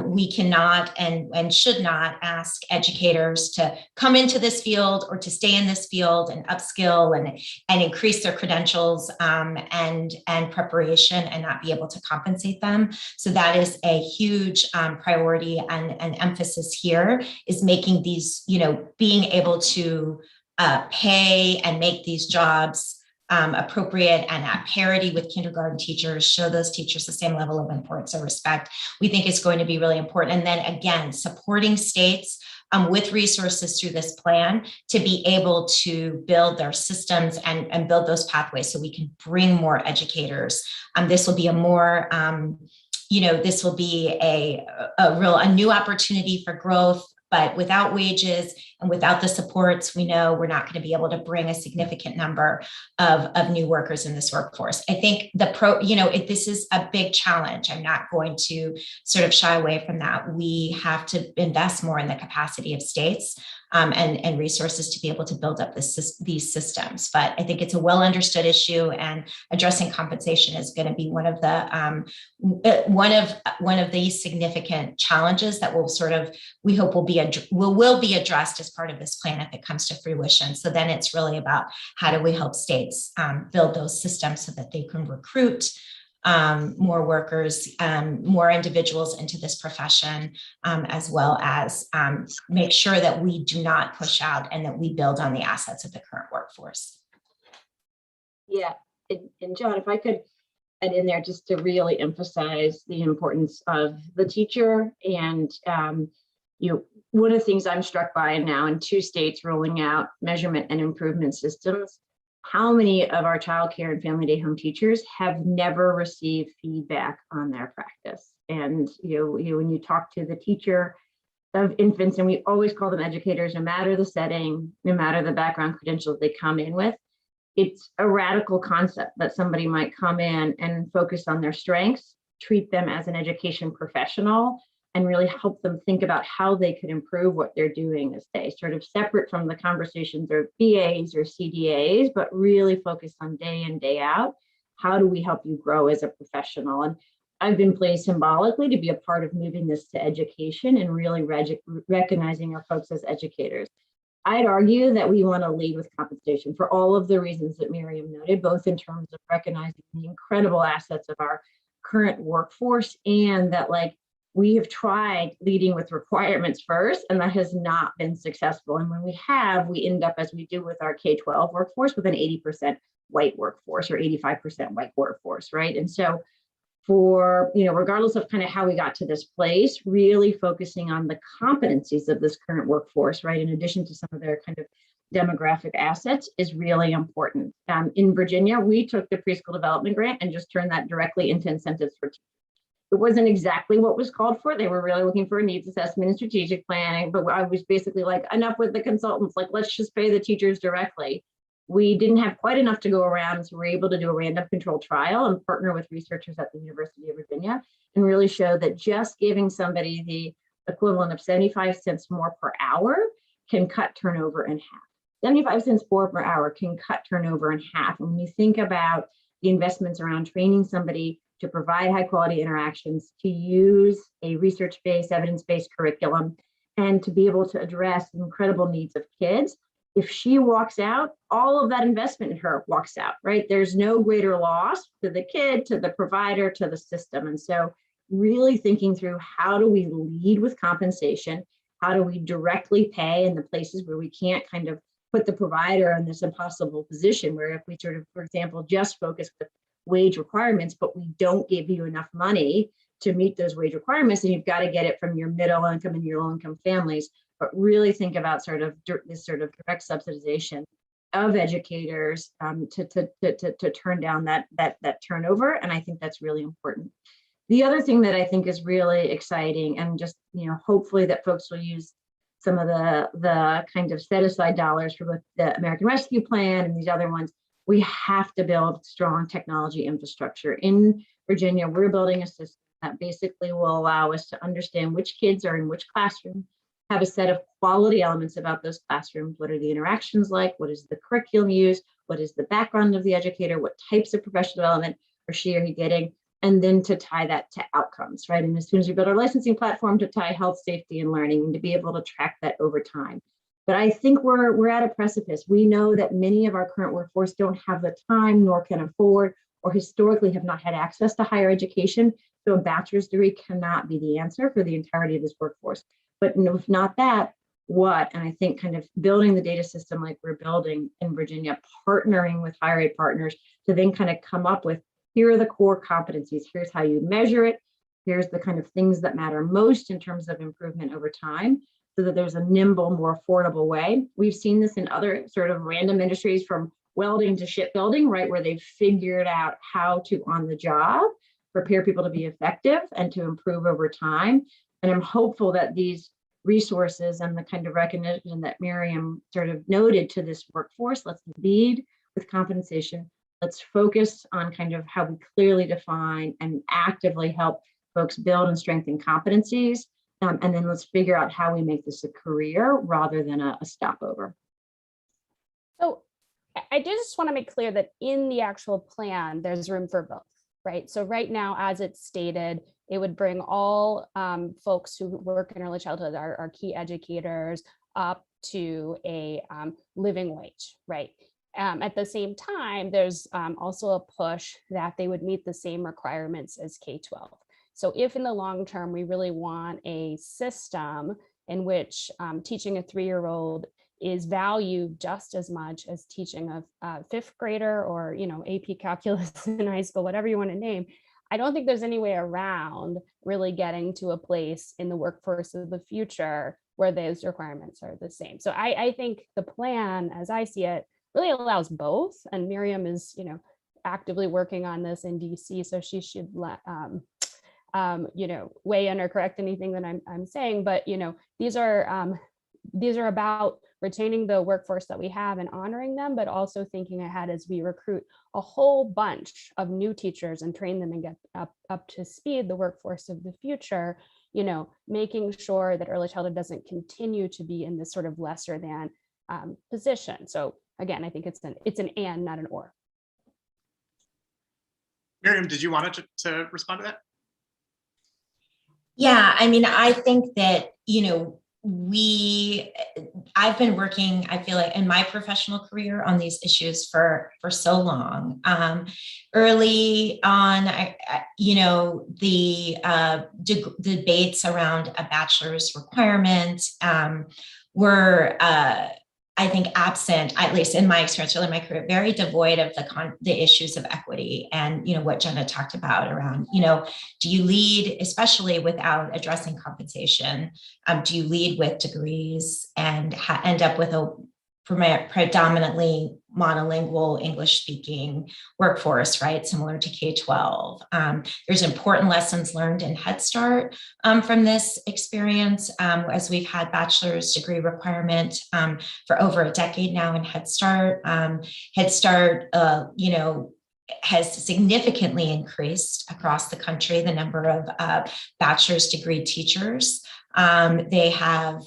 We cannot and should not ask educators to come into this field or to stay in this field and upskill and increase their credentials and preparation and not be able to compensate them. So that is a huge priority and emphasis here is making these, being able to pay and make these jobs appropriate and at parity with kindergarten teachers, show those teachers the same level of importance or respect, we think is going to be really important. And then again, supporting states with resources through this plan to be able to build their systems and build those pathways so we can bring more educators. This will be a more, this will be a new opportunity for growth. But without wages and without the supports, we know we're not going to be able to bring a significant number of new workers in this workforce. I think this is a big challenge. I'm not going to sort of shy away from that. We have to invest more in the capacity of states and resources to be able to build up these systems. But I think it's a well understood issue, and addressing compensation is going to be one of the significant challenges that we hope will be addressed as part of this plan if it comes to fruition. So then it's really about how do we help states build those systems so that they can recruit more workers, more individuals into this profession, as well as make sure that we do not push out and that we build on the assets of the current workforce. Yeah, and John, if I could add in there just to really emphasize the importance of the teacher. And one of the things I'm struck by now in 2 states rolling out measurement and improvement systems, how many of our childcare and family day home teachers have never received feedback on their practice? And when you talk to the teacher of infants, and we always call them educators, no matter the setting, no matter the background credentials they come in with, it's a radical concept that somebody might come in and focus on their strengths, treat them as an education professional, and really help them think about how they could improve what they're doing this day, sort of separate from the conversations of BAs or CDAs, but really focused on day in, day out. How do we help you grow as a professional? And I've been placed symbolically to be a part of moving this to education and really recognizing our folks as educators. I'd argue that we want to lead with compensation for all of the reasons that Miriam noted, both in terms of recognizing the incredible assets of our current workforce, and that we have tried leading with requirements first, and that has not been successful. And when we have, we end up, as we do with our K-12 workforce, with an 80% white workforce or 85% white workforce, right? And so for, regardless of kind of how we got to this place, really focusing on the competencies of this current workforce, right, in addition to some of their kind of demographic assets, is really important. In Virginia, we took the preschool development grant and just turned that directly into incentives for teachers. It wasn't exactly what was called for. They were really looking for a needs assessment and strategic planning, but I was basically like, enough with the consultants, let's just pay the teachers directly. We didn't have quite enough to go around, so we're able to do a random controlled trial and partner with researchers at the University of Virginia and really show that just giving somebody the equivalent of 75 cents more per hour can cut turnover in half. 75 cents more per hour can cut turnover in half. And when you think about the investments around training somebody to provide high quality interactions, to use a research-based, evidence-based curriculum, and to be able to address the incredible needs of kids, if she walks out, all of that investment in her walks out, right? There's no greater loss to the kid, to the provider, to the system. And so really thinking through, how do we lead with compensation? How do we directly pay in the places where we can't kind of put the provider in this impossible position, where if we sort of, for example, just focus with wage requirements, but we don't give you enough money to meet those wage requirements, and you've got to get it from your middle income and your low income families, but really think about sort of this sort of direct subsidization of educators to turn down that turnover. And I think that's really important. The other thing that I think is really exciting, and just hopefully that folks will use some of the kind of set aside dollars for both the American Rescue Plan and these other ones, we have to build strong technology infrastructure. In Virginia, we're building a system that basically will allow us to understand which kids are in which classroom, have a set of quality elements about those classrooms. What are the interactions like? What is the curriculum used? What is the background of the educator? What types of professional development are she or he getting? And then to tie that to outcomes, right? And as soon as we build our licensing platform, to tie health, safety, and learning, and to be able to track that over time. But I think we're at a precipice. We know that many of our current workforce don't have the time, nor can afford, or historically have not had access to higher education. So a bachelor's degree cannot be the answer for the entirety of this workforce. But if not that, what? And I think kind of building the data system like we're building in Virginia, partnering with higher ed partners to then kind of come up with, here are the core competencies, here's how you measure it, here's the kind of things that matter most in terms of improvement over time, so that there's a nimble, more affordable way. We've seen this in other sort of random industries, from welding to shipbuilding, right, where they've figured out how to, on the job, prepare people to be effective and to improve over time. And I'm hopeful that these resources and the kind of recognition that Miriam sort of noted to this workforce, let's lead with compensation. Let's focus on kind of how we clearly define and actively help folks build and strengthen competencies. And then let's figure out how we make this a career rather than a stopover. So I just want to make clear that in the actual plan, there's room for both, right? So right now, as it's stated, it would bring all folks who work in early childhood, our key educators, up to a living wage, right? At the same time, there's also a push that they would meet the same requirements as K-12. So if in the long term, we really want a system in which teaching a 3-year-old is valued just as much as teaching a 5th grader or, AP calculus in high school, whatever you want to name, I don't think there's any way around really getting to a place in the workforce of the future where those requirements are the same. So I think the plan, as I see it, really allows both. And Miriam is, actively working on this in DC, so she should let weigh in or correct anything that I'm saying. But these are about retaining the workforce that we have and honoring them, but also thinking ahead as we recruit a whole bunch of new teachers and train them and get up to speed the workforce of the future, making sure that early childhood doesn't continue to be in this sort of lesser than position. So again, I think it's an and, not an or. Miriam, did you want to respond to that? Yeah, I mean, I think that, I've been working, I feel like in my professional career on these issues for so long. Early on, the debates around a bachelor's requirement were, I think, absent, at least in my experience, really in my career, very devoid of the issues of equity and, what Jenna talked about around, do you lead, especially without addressing compensation? Do you lead with degrees and end up with a predominantly monolingual English speaking workforce, right? Similar to K-12. There's important lessons learned in Head Start from this experience, as we've had bachelor's degree requirement for over a decade now in Head Start. Head Start, has significantly increased across the country the number of bachelor's degree teachers. They have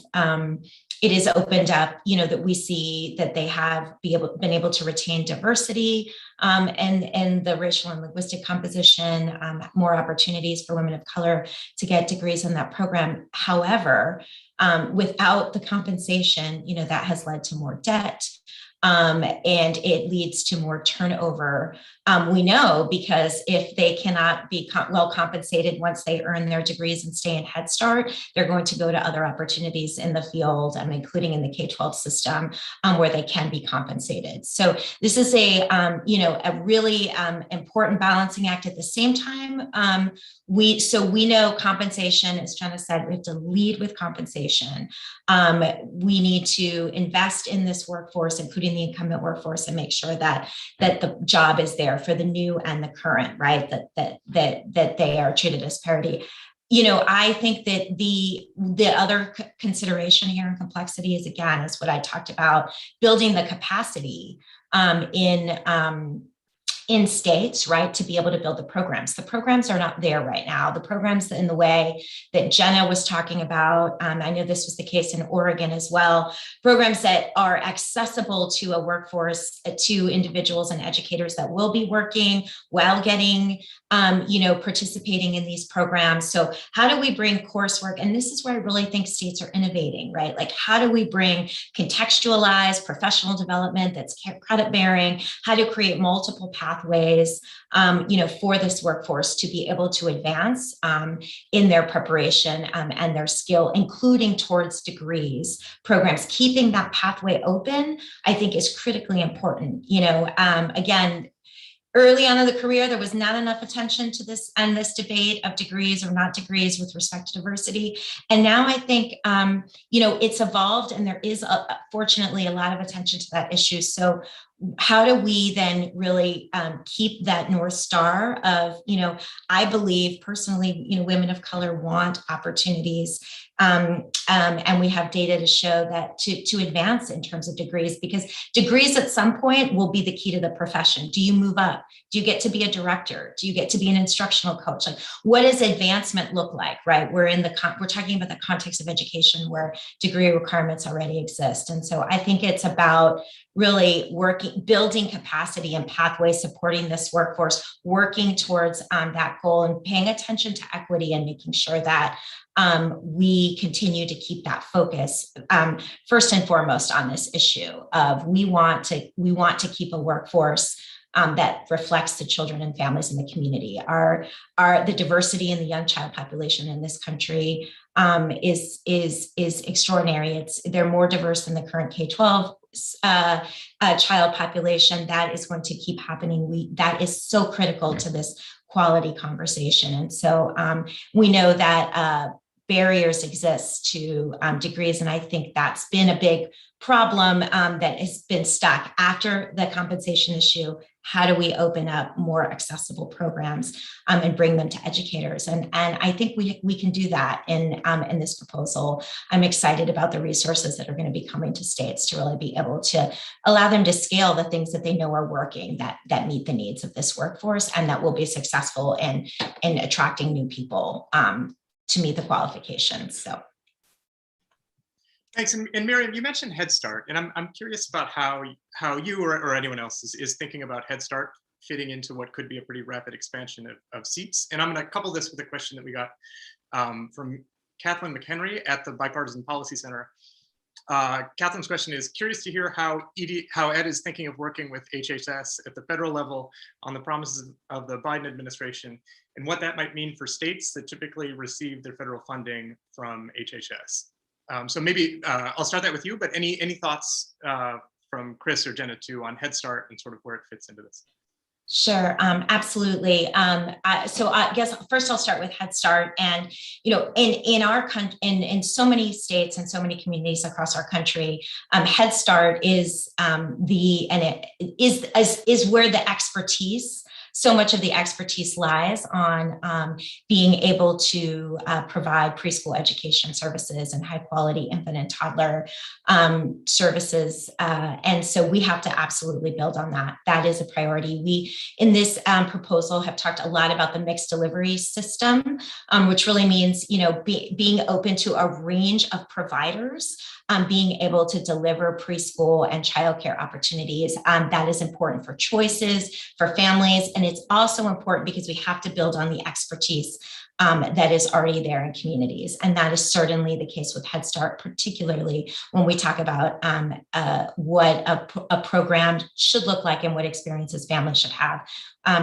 it has opened up, that we see that they have been able to retain diversity and the racial and linguistic composition, more opportunities for women of color to get degrees in that program. However, without the compensation, that has led to more debt. And it leads to more turnover. We know because if they cannot be well compensated once they earn their degrees and stay in Head Start, they're going to go to other opportunities in the field, including in the K-12 system, where they can be compensated. So this is a really important balancing act. At the same time, we know compensation, as Jenna said, we have to lead with compensation. We need to invest in this workforce, including the incumbent workforce, and make sure that the job is there for the new and the current, right? That they are treated as parity. I think that the other consideration here in complexity is, again, is what I talked about, building the capacity in states, right, to be able to build the programs. The programs are not there right now. The programs in the way that Jenna was talking about, I know this was the case in Oregon as well, programs that are accessible to a workforce, to individuals and educators that will be working while getting, participating in these programs. So how do we bring coursework? And this is where I really think states are innovating, right? Like, how do we bring contextualized professional development that's credit bearing? How to create multiple pathways, for this workforce to be able to advance in their preparation and their skill, including towards degrees programs. Keeping that pathway open, I think, is critically important. Again, early on in the career, there was not enough attention to this and this debate of degrees or not degrees with respect to diversity. And now I think, it's evolved, and there is, fortunately, a lot of attention to that issue. So how do we then really keep that North Star of, I believe personally, women of color want opportunities. And we have data to show that to advance in terms of degrees, because degrees at some point will be the key to the profession. Do you move up? Do you get to be a director? Do you get to be an instructional coach? Like, what does advancement look like, right? We're talking about the context of education where degree requirements already exist. And so I think it's about really working, building capacity and pathways, supporting this workforce, working towards that goal, and paying attention to equity and making sure that we continue to keep that focus first and foremost on this issue of we want to keep a workforce that reflects the children and families in the community. The diversity in the young child population in this country is extraordinary. They're more diverse than the current K-12 child population. That is going to keep happening. That is so critical to this quality conversation. And so we know that barriers exist to degrees, and I think that's been a big problem that has been stuck after the compensation issue. How do we open up more accessible programs and bring them to educators? And I think we can do that in this proposal. I'm excited about the resources that are going to be coming to states to really be able to allow them to scale the things that they know are working that meet the needs of this workforce and that will be successful in attracting new people to meet the qualifications. So. Thanks. And Miriam, you mentioned Head Start, and I'm curious about how you or anyone else is thinking about Head Start fitting into what could be a pretty rapid expansion of seats. And I'm going to couple this with a question that we got from Kathleen McHenry at the Bipartisan Policy Center. Kathleen's question is, curious to hear how Ed is thinking of working with HHS at the federal level on the promises of the Biden administration and what that might mean for states that typically receive their federal funding from HHS. So maybe I'll start that with you, but any thoughts from Chris or Jenna too on Head Start and sort of where it fits into this? Sure, absolutely. So I guess first I'll start with Head Start, and in our country, in so many states and so many communities across our country, Head Start is is where the expertise. So much of the expertise lies on being able to provide preschool education services and high quality infant and toddler services. And so we have to absolutely build on that. That is a priority. We, in this proposal, have talked a lot about the mixed delivery system, which really means, being open to a range of providers, being able to deliver preschool and childcare opportunities. That is important for choices, for families, and it's also important because we have to build on the expertise that is already there in communities. And that is certainly the case with Head Start, particularly when we talk about what a program should look like and what experiences families should have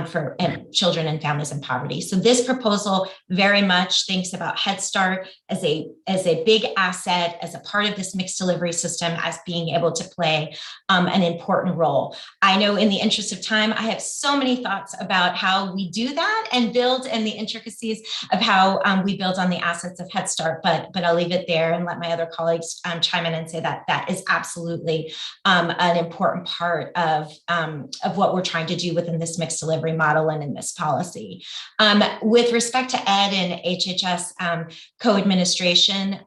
for children and families in poverty. So this proposal very much thinks about Head Start as a big asset, as a part of this mixed delivery system, as being able to play an important role. I know in the interest of time, I have so many thoughts about how we do that and build, and the intricacies of how we build on the assets of Head Start, but I'll leave it there and let my other colleagues chime in and say that that is absolutely an important part of what we're trying to do within this mixed delivery model and in this policy. With respect to Ed and HHS co-administration,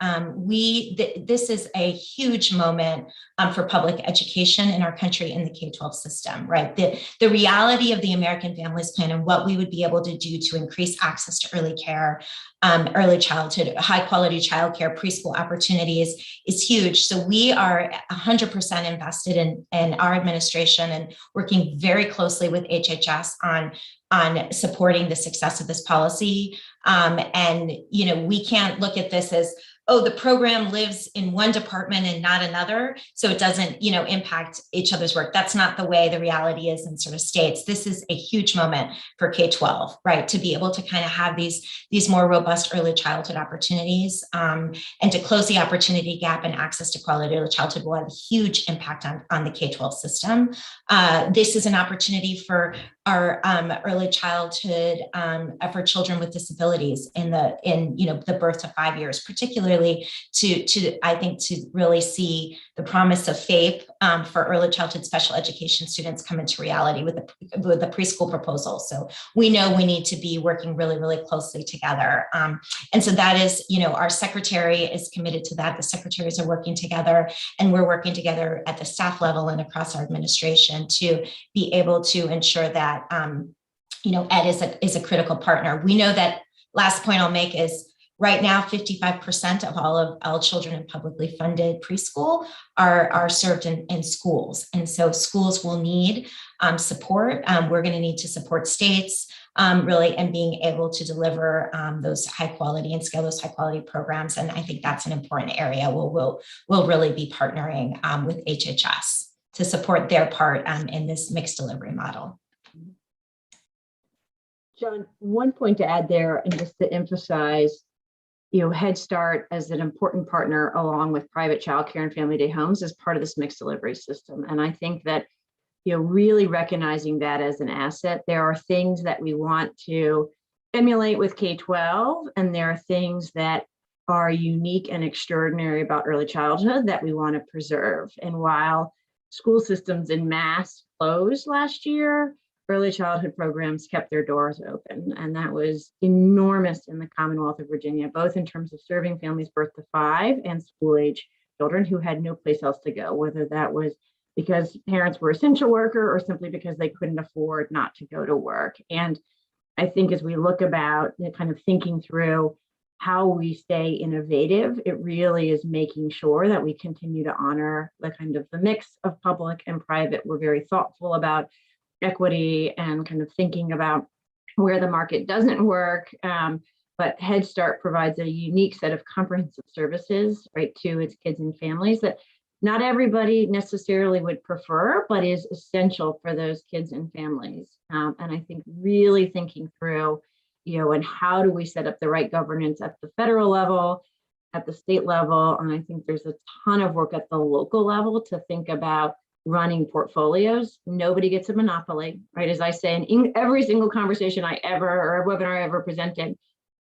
this is a huge moment for public education in our country in the K-12 system, right? The reality of the American Families Plan and what we would be able to do to increase access to early care, early childhood, high quality childcare, preschool opportunities is huge. So we are 100% invested in our administration and working very closely with HHS on supporting the success of this policy. And we can't look at this as, oh, the program lives in one department and not another, so it doesn't, impact each other's work. That's not the way the reality is in sort of states. This is a huge moment for K-12, right? To be able to kind of have these more robust early childhood opportunities and to close the opportunity gap and access to quality early childhood will have a huge impact on the K-12 system. This is an opportunity for our early childhood for children with disabilities in the birth to 5 years, particularly to really see the promise of FAPE for early childhood special education students come into reality with the preschool proposal. So we know we need to be working really, really closely together. And so that is, our secretary is committed to that. The secretaries are working together, and we're working together at the staff level and across our administration to be able to ensure that, Ed is a critical partner. We know that, last point I'll make is, Right now, 55% of all children in publicly funded preschool are served in schools. And so schools will need support. We're going to need to support states really and being able to deliver those high quality and scale those high quality programs. And I think that's an important area where we'll really be partnering with HHS to support their part in this mixed delivery model. John, one point to add there, and just to emphasize, Head Start as an important partner along with private childcare and family day homes as part of this mixed delivery system. And I think that, really recognizing that as an asset, there are things that we want to emulate with K-12, and there are things that are unique and extraordinary about early childhood that we want to preserve. And while school systems en masse closed last year, early childhood programs kept their doors open. And that was enormous in the Commonwealth of Virginia, both in terms of serving families birth to 5 and school age children who had no place else to go, whether that was because parents were essential worker or simply because they couldn't afford not to go to work. And I think as we look about kind of thinking through how we stay innovative, it really is making sure that we continue to honor the kind of the mix of public and private. We're very thoughtful about equity and kind of thinking about where the market doesn't work. But Head Start provides a unique set of comprehensive services, right, to its kids and families that not everybody necessarily would prefer, but is essential for those kids and families. And I think really thinking through, and how do we set up the right governance at the federal level, at the state level, and I think there's a ton of work at the local level to think about running portfolios. Nobody gets a monopoly, right? As I say, in every single conversation I ever, or a webinar I ever presented,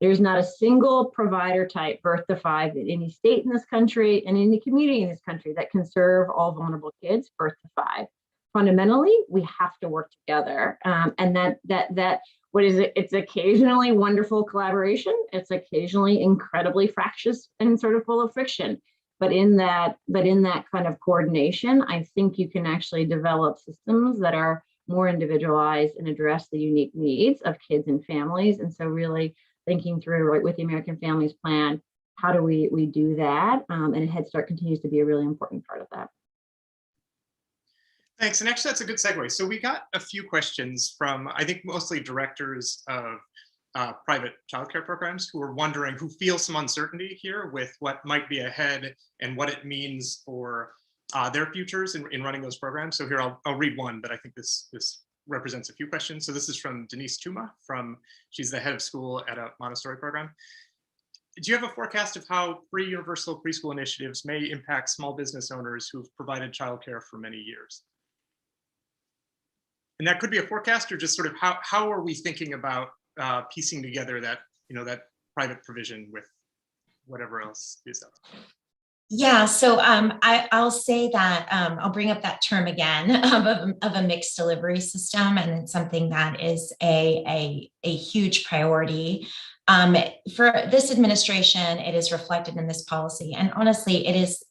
there's not a single provider type birth to 5 in any state in this country and any community in this country that can serve all vulnerable kids birth to 5. Fundamentally, we have to work together. And that what is it? It's occasionally wonderful collaboration. It's occasionally incredibly fractious and sort of full of friction. But in that kind of coordination, I think you can actually develop systems that are more individualized and address the unique needs of kids and families. And so really thinking through, right, with the American Families Plan, how do we do that? And Head Start continues to be a really important part of that. Thanks. And actually, that's a good segue. So we got a few questions from, I think, mostly directors of private childcare programs who are wondering, who feel some uncertainty here with what might be ahead and what it means for their futures in running those programs. So here, I'll read one, but I think this represents a few questions. So this is from Denise Tuma, she's the head of school at a Montessori program. Do you have a forecast of how free universal preschool initiatives may impact small business owners who've provided childcare for many years? And that could be a forecast, or just sort of how are we thinking about piecing together that, that private provision with whatever else is up? Yeah, so I'll say that I'll bring up that term again of a mixed delivery system, and it's something that is a huge priority for this administration. It is reflected in this policy, and honestly, it is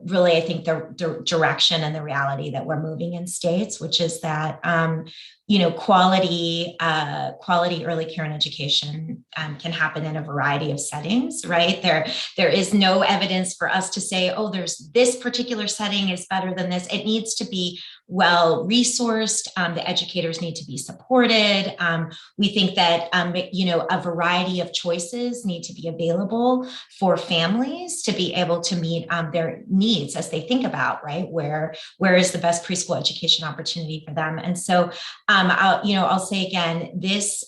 really, I think, the direction and the reality that we're moving in states, which is that quality early care and education can happen in a variety of settings, right? There is no evidence for us to say, oh, there's this particular setting is better than this. It needs to be well resourced. The educators need to be supported. We think that a variety of choices need to be available for families to be able to meet their needs as they think about, right, where is the best preschool education opportunity for them. And so I'll say again, this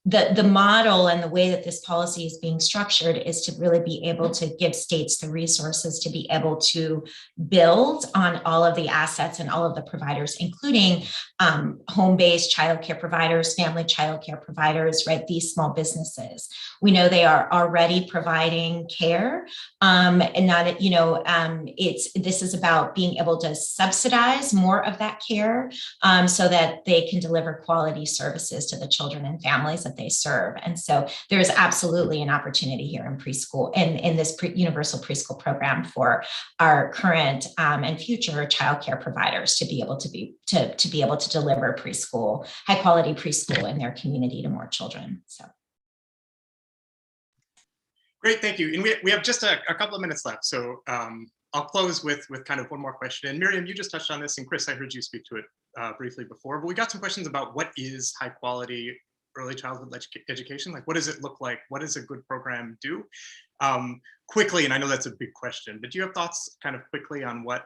the model and the way that this policy is being structured is to really be able to give states the resources to be able to build on all of the assets and all of the providers, including home-based childcare providers, family childcare providers, right? These small businesses. We know they are already providing care, and not, this is about being able to subsidize more of that care so that they can deliver quality services to the children and families that they serve. And so there is absolutely an opportunity here in preschool, in this universal preschool program for our current and future childcare providers to be able to deliver preschool, high quality preschool in their community to more children. So. Great, thank you. And we have just a couple of minutes left. So I'll close with kind of one more question. And Miriam, you just touched on this, and Chris, I heard you speak to it briefly before, but we got some questions about what is high quality early childhood education? Like, what does it look like? What does a good program do? Quickly, and I know that's a big question, but do you have thoughts kind of quickly on what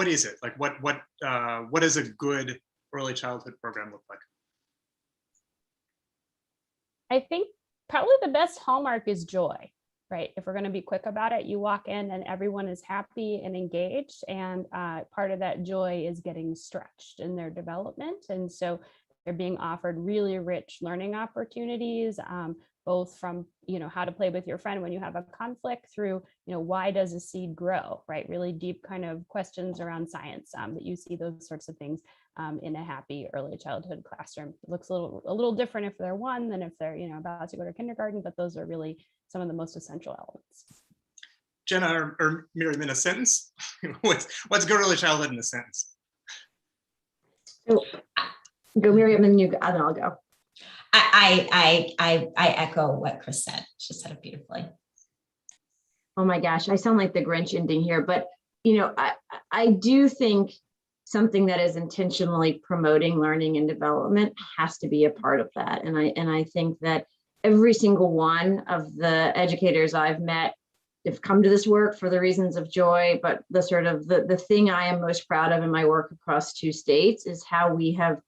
is it? Like, what does a good early childhood program look like? I think probably the best hallmark is joy, right? If we're going to be quick about it, you walk in and everyone is happy and engaged. And part of that joy is getting stretched in their development. And so they're being offered really rich learning opportunities, both from, how to play with your friend when you have a conflict through, why does a seed grow, right? Really deep kind of questions around science, that you see those sorts of things in a happy early childhood classroom. It looks a little different if they're one than if they're, about to go to kindergarten, but those are really some of the most essential elements. Jenna or Miriam, in a sentence, what's good early childhood in a sentence? So, go Miriam, and then I'll go. I echo what Chris said. She said it beautifully. Oh my gosh, I sound like the Grinch ending here, but I do think something that is intentionally promoting learning and development has to be a part of that. And I think that every single one of the educators I've met have come to this work for the reasons of joy, but the thing I am most proud of in my work across 2 states is how we have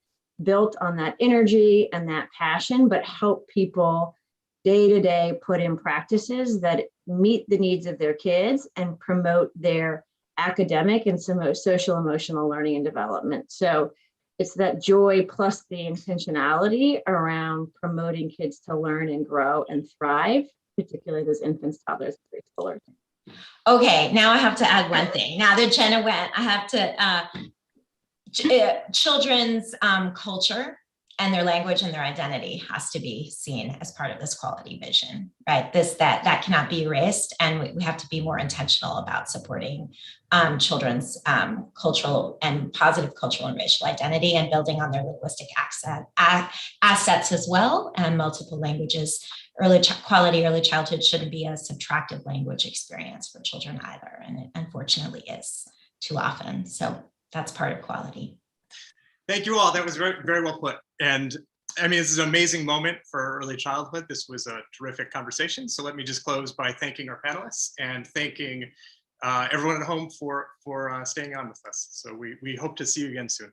built on that energy and that passion, but help people day to day put in practices that meet the needs of their kids and promote their academic and some social emotional learning and development. So it's that joy plus the intentionality around promoting kids to learn and grow and thrive, particularly those infants, toddlers, preschoolers. Okay, now I have to add one thing. Now that Jenna went, I have to children's culture and their language and their identity has to be seen as part of this quality vision, right? That cannot be erased, and we have to be more intentional about supporting children's cultural and positive cultural and racial identity and building on their linguistic assets as well, and multiple languages. Quality early childhood shouldn't be a subtractive language experience for children either, and it unfortunately is too often. So that's part of quality. Thank you all. That was very, very well put. And I mean, this is an amazing moment for early childhood. This was a terrific conversation. So let me just close by thanking our panelists and thanking everyone at home for staying on with us. So we hope to see you again soon.